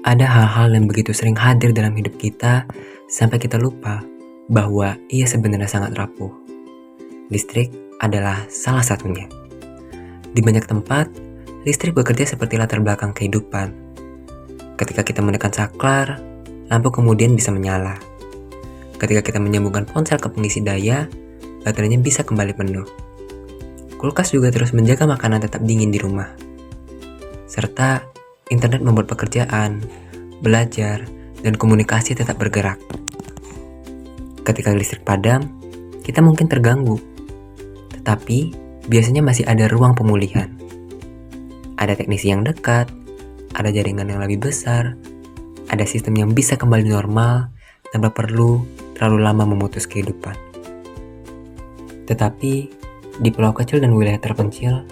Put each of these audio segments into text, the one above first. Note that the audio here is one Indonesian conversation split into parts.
Ada hal-hal yang begitu sering hadir dalam hidup kita sampai kita lupa bahwa ia sebenarnya sangat rapuh. Listrik adalah salah satunya. Di banyak tempat, listrik bekerja seperti latar belakang kehidupan. Ketika kita menekan saklar, lampu kemudian bisa menyala. Ketika kita menyambungkan ponsel ke pengisi daya, baterainya bisa kembali penuh. Kulkas juga terus menjaga makanan tetap dingin di rumah. Serta internet membuat pekerjaan, belajar, dan komunikasi tetap bergerak. Ketika listrik padam, kita mungkin terganggu. Tetapi, biasanya masih ada ruang pemulihan. Ada teknisi yang dekat, ada jaringan yang lebih besar, ada sistem yang bisa kembali normal tanpa perlu terlalu lama memutus kehidupan. Tetapi, di pulau kecil dan wilayah terpencil,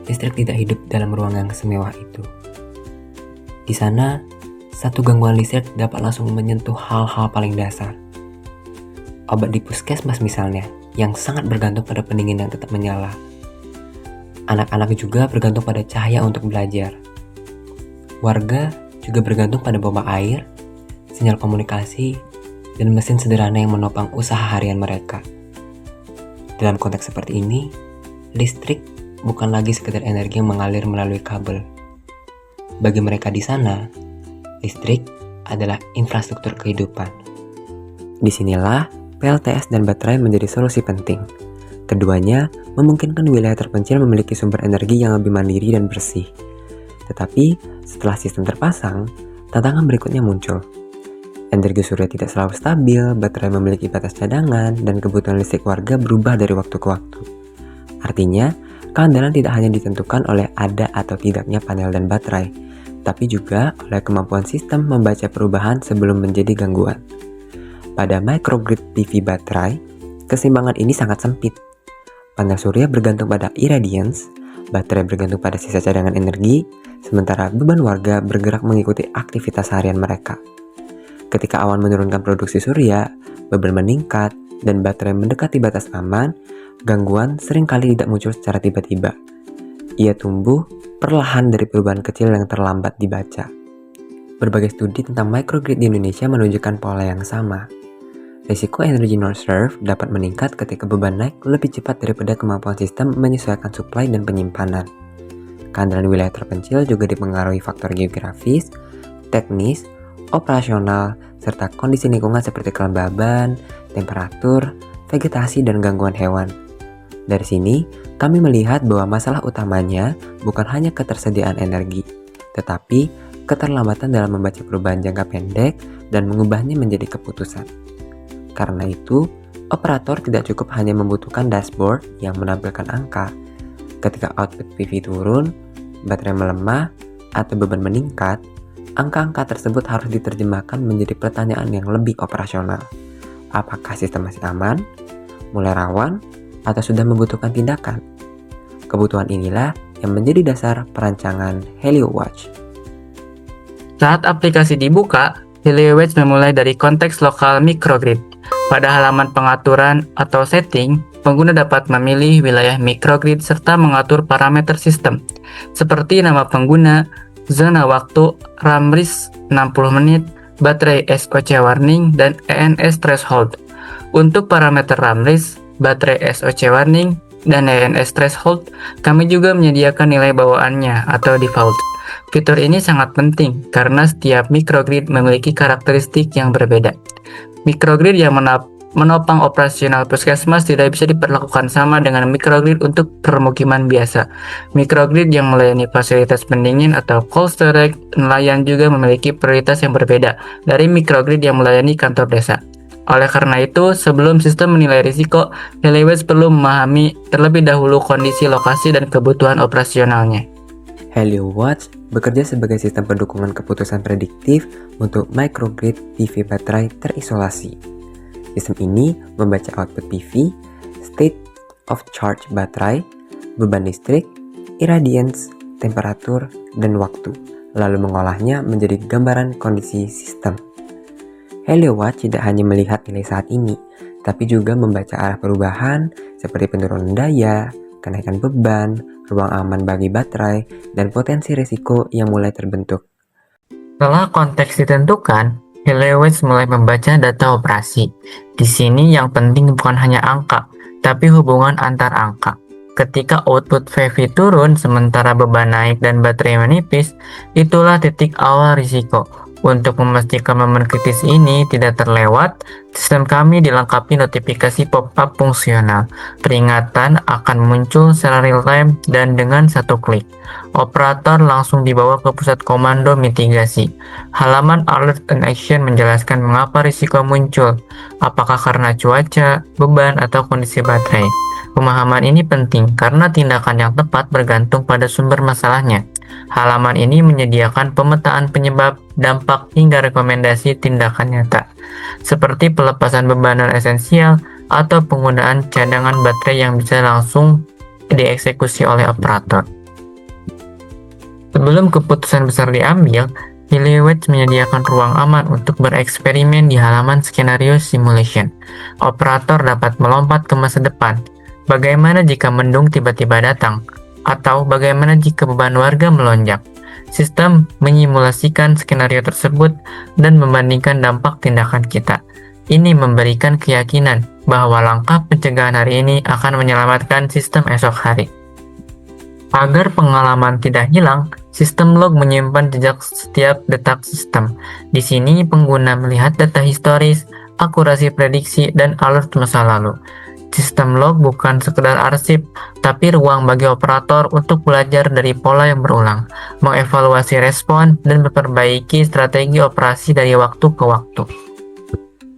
listrik tidak hidup dalam ruang yang semewah itu. Di sana, satu gangguan listrik dapat langsung menyentuh hal-hal paling dasar. Obat di puskesmas misalnya, yang sangat bergantung pada pendingin yang tetap menyala. Anak-anak juga bergantung pada cahaya untuk belajar. Warga juga bergantung pada pompa air, sinyal komunikasi, dan mesin sederhana yang menopang usaha harian mereka. Dalam konteks seperti ini, listrik bukan lagi sekedar energi yang mengalir melalui kabel. Bagi mereka di sana, listrik adalah infrastruktur kehidupan. Disinilah PLTS dan baterai menjadi solusi penting. Keduanya memungkinkan wilayah terpencil memiliki sumber energi yang lebih mandiri dan bersih. Tetapi setelah sistem terpasang, tantangan berikutnya muncul. Energi surya tidak selalu stabil, baterai memiliki batas cadangan, dan kebutuhan listrik warga berubah dari waktu ke waktu. Artinya, keandalan tidak hanya ditentukan oleh ada atau tidaknya panel dan baterai, tapi juga oleh kemampuan sistem membaca perubahan sebelum menjadi gangguan. Pada microgrid PV baterai, keseimbangan ini sangat sempit. Panel surya bergantung pada irradiance, baterai bergantung pada sisa cadangan energi, sementara beban warga bergerak mengikuti aktivitas harian mereka. Ketika awan menurunkan produksi surya, beban meningkat, dan baterai mendekati batas aman, gangguan seringkali tidak muncul secara tiba-tiba. Ia tumbuh perlahan dari perubahan kecil yang terlambat dibaca. Berbagai studi tentang microgrid di Indonesia menunjukkan pola yang sama. Risiko energi non-serve dapat meningkat ketika beban naik lebih cepat daripada kemampuan sistem menyesuaikan suplai dan penyimpanan. Keandalan wilayah terpencil juga dipengaruhi faktor geografis, teknis, operasional, serta kondisi lingkungan seperti kelembaban, temperatur, vegetasi, dan gangguan hewan. Dari sini, kami melihat bahwa masalah utamanya bukan hanya ketersediaan energi, tetapi keterlambatan dalam membaca perubahan jangka pendek dan mengubahnya menjadi keputusan. Karena itu, operator tidak cukup hanya membutuhkan dashboard yang menampilkan angka. Ketika output PV turun, baterai melemah, atau beban meningkat, angka-angka tersebut harus diterjemahkan menjadi pertanyaan yang lebih operasional. Apakah sistem masih aman, mulai rawan, atau sudah membutuhkan tindakan? Kebutuhan inilah yang menjadi dasar perancangan HelioWatch. Saat aplikasi dibuka, HelioWatch memulai dari konteks lokal microgrid. Pada halaman pengaturan atau setting, pengguna dapat memilih wilayah microgrid serta mengatur parameter sistem, seperti nama pengguna, zona waktu, RAM-RIS 60 menit, baterai SOC warning, dan ENS threshold. Untuk parameter RAM-RIS, baterai SOC warning, dan ENS threshold, kami juga menyediakan nilai bawaannya atau default. Fitur ini sangat penting karena setiap microgrid memiliki karakteristik yang berbeda. Microgrid yang menopang operasional puskesmas tidak bisa diperlakukan sama dengan microgrid untuk permukiman biasa. Microgrid yang melayani fasilitas pendingin atau cold storage nelayan juga memiliki prioritas yang berbeda dari microgrid yang melayani kantor desa. Oleh karena itu, sebelum sistem menilai risiko, HelioWatch perlu memahami terlebih dahulu kondisi lokasi dan kebutuhan operasionalnya. HelioWatch bekerja sebagai sistem pendukungan keputusan prediktif untuk microgrid PV baterai terisolasi. Sistem ini membaca output PV, state of charge baterai, beban listrik, irradiance, temperatur, dan waktu, lalu mengolahnya menjadi gambaran kondisi sistem. HelioWatch tidak hanya melihat nilai saat ini, tapi juga membaca arah perubahan seperti penurunan daya, kenaikan beban, ruang aman bagi baterai, dan potensi risiko yang mulai terbentuk. Setelah konteks ditentukan, Heliowitz mulai membaca data operasi. Di sini yang penting bukan hanya angka, tapi hubungan antar angka. Ketika output VV turun sementara beban naik dan baterai menipis, itulah titik awal risiko. Untuk memastikan momen kritis ini tidak terlewat, sistem kami dilengkapi notifikasi pop-up fungsional. Peringatan akan muncul secara real-time dan dengan satu klik. Operator langsung dibawa ke pusat komando mitigasi. Halaman Alert and Action menjelaskan mengapa risiko muncul, apakah karena cuaca, beban, atau kondisi baterai. Pemahaman ini penting karena tindakan yang tepat bergantung pada sumber masalahnya. Halaman ini menyediakan pemetaan penyebab, dampak, hingga rekomendasi tindakan nyata, seperti pelepasan beban non-esensial atau penggunaan cadangan baterai yang bisa langsung dieksekusi oleh operator. Sebelum keputusan besar diambil, Heliowitz menyediakan ruang aman untuk bereksperimen di halaman skenario simulation. Operator dapat melompat ke masa depan. Bagaimana jika mendung tiba-tiba datang? Atau bagaimana jika beban warga melonjak? Sistem menyimulasikan skenario tersebut dan membandingkan dampak tindakan kita. Ini memberikan keyakinan bahwa langkah pencegahan hari ini akan menyelamatkan sistem esok hari. Agar pengalaman tidak hilang, sistem log menyimpan jejak setiap detak sistem. Di sini pengguna melihat data historis, akurasi prediksi, dan alert masa lalu. Sistem log bukan sekedar arsip, tapi ruang bagi operator untuk belajar dari pola yang berulang, mengevaluasi respon, dan memperbaiki strategi operasi dari waktu ke waktu.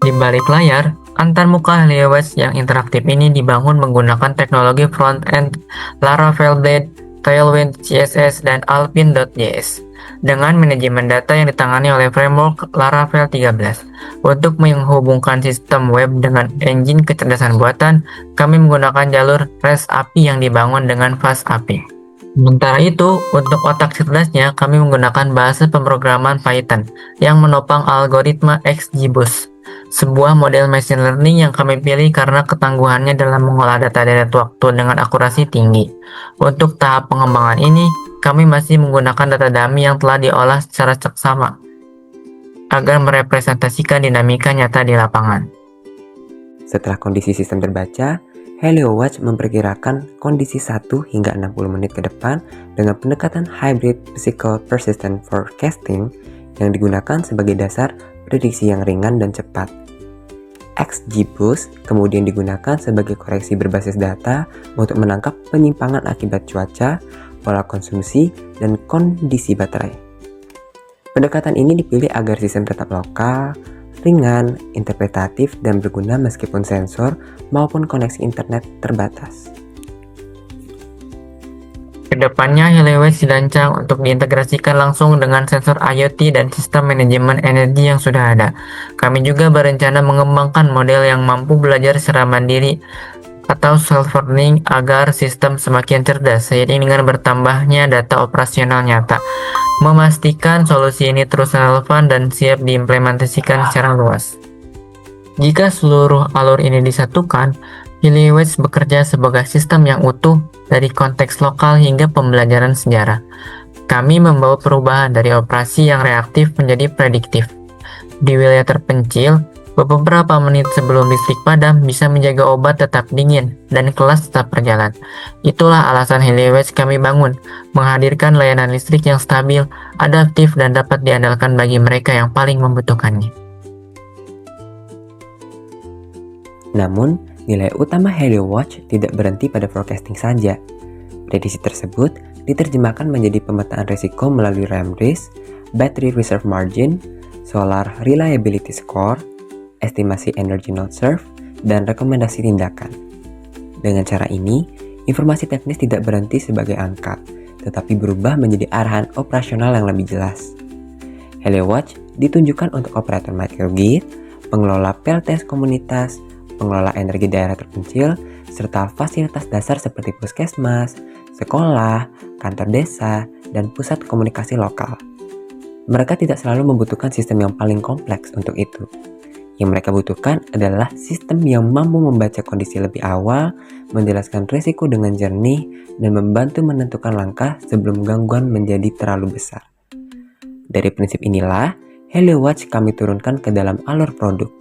Di balik layar, antarmuka Heliowitz yang interaktif ini dibangun menggunakan teknologi front-end Laravel Blade, Tailwind CSS, dan Alpine.js dengan manajemen data yang ditangani oleh framework Laravel 13. Untuk menghubungkan sistem web dengan engine kecerdasan buatan, kami menggunakan jalur REST API yang dibangun dengan Fast API. Sementara itu, untuk otak cerdasnya, kami menggunakan bahasa pemrograman Python yang menopang algoritma XGBoost, sebuah model machine learning yang kami pilih karena ketangguhannya dalam mengolah data dari waktu dengan akurasi tinggi. Untuk tahap pengembangan ini, kami masih menggunakan data dummy yang telah diolah secara seksama agar merepresentasikan dinamika nyata di lapangan. Setelah kondisi sistem terbaca, Heliowitz memperkirakan kondisi 1 hingga 60 menit ke depan dengan pendekatan Hybrid Physical Persistent Forecasting yang digunakan sebagai dasar prediksi yang ringan dan cepat. XGBoost kemudian digunakan sebagai koreksi berbasis data untuk menangkap penyimpangan akibat cuaca, pola konsumsi, dan kondisi baterai. Pendekatan ini dipilih agar sistem tetap lokal, ringan, interpretatif, dan berguna meskipun sensor maupun koneksi internet terbatas. Kedepannya, Heliowitz dirancang untuk diintegrasikan langsung dengan sensor IoT dan sistem manajemen energi yang sudah ada. Kami juga berencana mengembangkan model yang mampu belajar secara mandiri atau self-learning agar sistem semakin cerdas seiring dengan bertambahnya data operasional nyata. Memastikan solusi ini terus relevan dan siap diimplementasikan secara luas. Jika seluruh alur ini disatukan, Heliowitz bekerja sebagai sistem yang utuh dari konteks lokal hingga pembelajaran sejarah. Kami membawa perubahan dari operasi yang reaktif menjadi prediktif. Di wilayah terpencil, beberapa menit sebelum listrik padam bisa menjaga obat tetap dingin dan kelas tetap berjalan. Itulah alasan Heliowitz kami bangun, menghadirkan layanan listrik yang stabil, adaptif, dan dapat diandalkan bagi mereka yang paling membutuhkannya. Namun, nilai utama Heliowitz tidak berhenti pada forecasting saja. Prediksi tersebut diterjemahkan menjadi pemetaan risiko melalui RAM risk, battery reserve margin, solar reliability score, estimasi energy not served, dan rekomendasi tindakan. Dengan cara ini, informasi teknis tidak berhenti sebagai angka, tetapi berubah menjadi arahan operasional yang lebih jelas. Heliowitz ditunjukkan untuk operator microgrid, pengelola PLTS komunitas, pengelola energi daerah terpencil, serta fasilitas dasar seperti puskesmas, sekolah, kantor desa, dan pusat komunikasi lokal. Mereka tidak selalu membutuhkan sistem yang paling kompleks untuk itu. Yang mereka butuhkan adalah sistem yang mampu membaca kondisi lebih awal, menjelaskan risiko dengan jernih, dan membantu menentukan langkah sebelum gangguan menjadi terlalu besar. Dari prinsip inilah, Helio Watch kami turunkan ke dalam alur produk.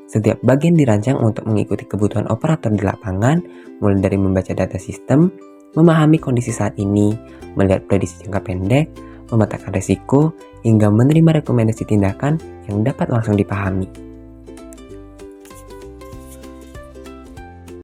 Setiap bagian dirancang untuk mengikuti kebutuhan operator di lapangan, mulai dari membaca data sistem, memahami kondisi saat ini, melihat prediksi jangka pendek, memetakan resiko, hingga menerima rekomendasi tindakan yang dapat langsung dipahami.